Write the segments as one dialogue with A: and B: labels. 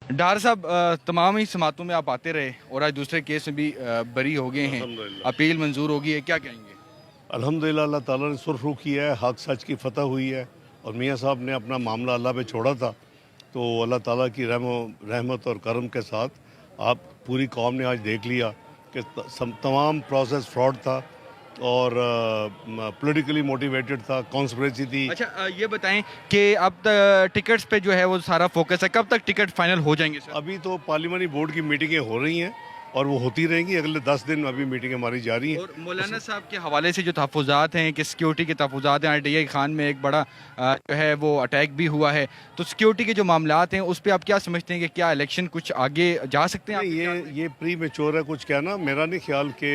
A: डार साहब, तमाम ही समातों में आप आते रहे और आज दूसरे केस में भी बरी हो गए हैं,
B: अल्हम्दुलिल्लाह
A: अपील मंजूर होगी है, क्या कहेंगे?
B: अल्हम्दुलिल्लाह अल्लाह ताला ने सुरखरू किया है, हक सच की फतह हुई है और मियाँ साहब ने अपना मामला अल्लाह पे छोड़ा था। तो अल्लाह ताला की रहमत और करम के साथ आप पूरी कौम ने आज देख लिया कि तमाम प्रोसेस फ्रॉड था और पॉलिटिकली मोटिवेटेड था, कॉन्स्पिरेसी थी।
A: अच्छा, ये बताएं कि अब टिकट्स पे जो है वो सारा फोकस है, कब तक टिकट फाइनल हो जाएंगे सर?
B: अभी तो पार्लियामानी बोर्ड की मीटिंगें हो रही हैं और वो होती रहेंगी, अगले 10 दिन अभी मीटिंग हमारी जारी है।
A: और मौलाना साहब के हवाले से जो तहफ़्फ़ुज़ात हैं कि सिक्योरिटी के तहफ़्फ़ुज़ात हैं, RTI खान में एक बड़ा जो है वो अटैक भी हुआ है, तो सिक्योरिटी के जो मामलात हैं उस पर आप क्या समझते हैं कि क्या इलेक्शन कुछ आगे जा सकते हैं?
B: नहीं, ये प्री मेच्योर है कुछ कहना। मेरा नहीं ख्याल कि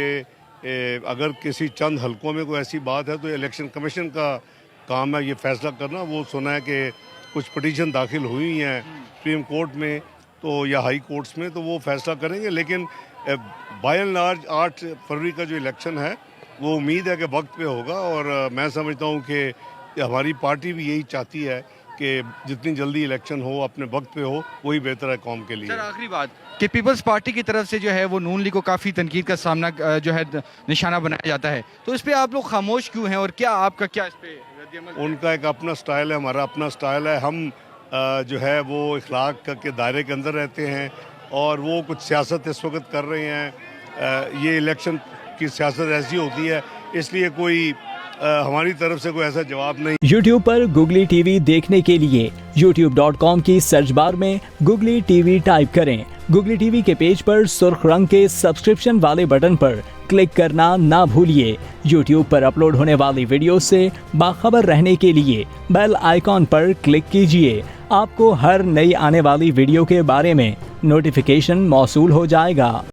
B: अगर किसी चंद हलकों में कोई ऐसी बात है तो इलेक्शन कमीशन का काम है ये फैसला करना। वो सुना है कि कुछ पटिशन दाखिल हुई हैं सुप्रीम कोर्ट में तो या हाई कोर्ट्स में, तो वो फैसला करेंगे। लेकिन बाय एंड लार्ज 8 फरवरी का जो इलेक्शन है वो उम्मीद है कि वक्त पे होगा और मैं समझता हूँ कि हमारी पार्टी भी यही चाहती है कि जितनी जल्दी इलेक्शन हो, अपने वक्त पे हो, वही बेहतर है कौम के लिए।
A: सर, आखिरी बात कि पीपल्स पार्टी की तरफ से जो है वो नून लीग को काफ़ी तनकीद का सामना जो है निशाना बनाया जाता है, तो इस पर आप लोग खामोश क्यों हैं और क्या आपका क्या इस पर रद्द-ए-अमल है?
B: उनका एक अपना स्टाइल है, हमारा अपना स्टाइल है। हम जो है वो इखलाक के दायरे के अंदर रहते हैं और वो कुछ सियासत इस वक्त कर रहे हैं। ये इलेक्शन की सियासत ऐसी होती है, इसलिए कोई हमारी तरफ से कोई ऐसा जवाब नहीं।
C: YouTube पर Google TV देखने के लिए youtube.com की सर्च बार में Google TV टाइप करें। Google TV के पेज पर सुर्ख रंग के सब्सक्रिप्शन वाले बटन पर क्लिक करना ना भूलिए। YouTube पर अपलोड होने वाली वीडियो से बाखबर रहने के लिए बेल आइकॉन पर क्लिक कीजिए। आपको हर नई आने वाली वीडियो के बारे में नोटिफिकेशन मौसूल हो जाएगा।